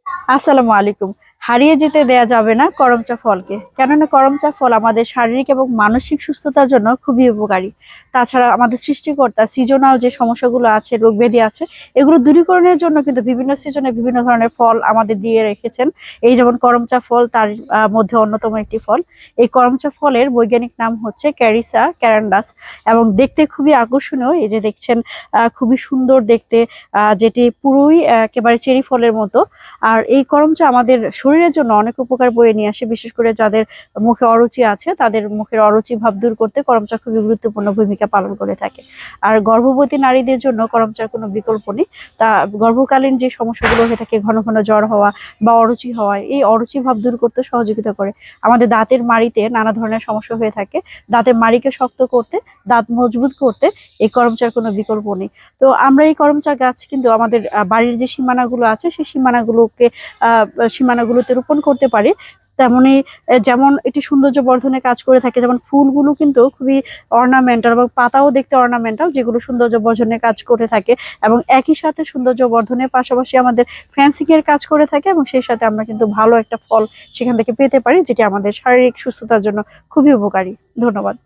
আসসালামু আলাইকুম। হারিয়ে যেতে দেয়া যাবে না করমচা ফলকে, কেননা করমচা ফল আমাদের শারীরিক এবং মানসিক সুস্থতার জন্য খুবই উপকারী। তাছাড়া আমাদের সৃষ্টিকর্তা সিজনাল যে সমস্যাগুলো আছে, রোগ ব্যাধি আছে, এগুলো দূরীকরণের জন্য কিন্তু বিভিন্ন সিজনে বিভিন্ন ধরনের ফল আমাদের দিয়ে রেখেছেন। এই যেমন করমচা ফল তার মধ্যে অন্যতম একটি ফল। এই করমচা ফলের বৈজ্ঞানিক নাম হচ্ছে ক্যারিসা ক্যারান্ডাস এবং দেখতে খুবই আকর্ষণীয়। এই যে দেখছেন, খুবই সুন্দর দেখতে, যেটি পুরোই একেবারে চেরি ফলের মতো। আর এই করমচা আমাদের শরীরের জন্য অনেক উপকার বয়ে নিয়ে আসে, বিশেষ করে যাদের মুখে অরুচি আছে তাদের মুখের অরুচি ভাব দূর করতে করমচা খুবই গুরুত্বপূর্ণ ভূমিকা পালন করে থাকে। আর গর্ভবতী নারীদের জন্য করমচার কোনো বিকল্প নেই। তা গর্ভকালীন যে সমস্যাগুলো হয়ে থাকে, ঘন ঘন জ্বর হওয়া বা অরুচি হওয়া, এই অরুচি ভাব দূর করতে সহযোগিতা করে। আমাদের দাঁতের মাড়িতে নানা ধরনের সমস্যা হয়ে থাকে, দাঁতের মাড়িকে শক্ত করতে, দাঁত মজবুত করতে এই করমচার কোনো বিকল্প নেই। তো আমরা এই করমচা গাছ কিন্তু আমাদের বাড়ির যে সীমানাগুলো আছে সেই সীমানাগুলোতে রোপণ করতে পারি। তেমনি যেমন এটি সৌন্দর্য বর্ধনের কাজ করে থাকে, যেমন ফুলগুলো কিন্তু খুবই অর্নামেন্টাল এবং পাতাও দেখতে অর্নামেন্টাল, যেগুলো সৌন্দর্য বর্ধনের কাজ করে থাকে এবং একই সাথে সৌন্দর্য বর্ধনের পাশাপাশি আমাদের ফ্যান্সিং এর কাজ করে থাকে, এবং সেই সাথে আমরা কিন্তু ভালো একটা ফল সেখান থেকে পেতে পারি, যেটি আমাদের শারীরিক সুস্থতার জন্য খুবই উপকারী। ধন্যবাদ।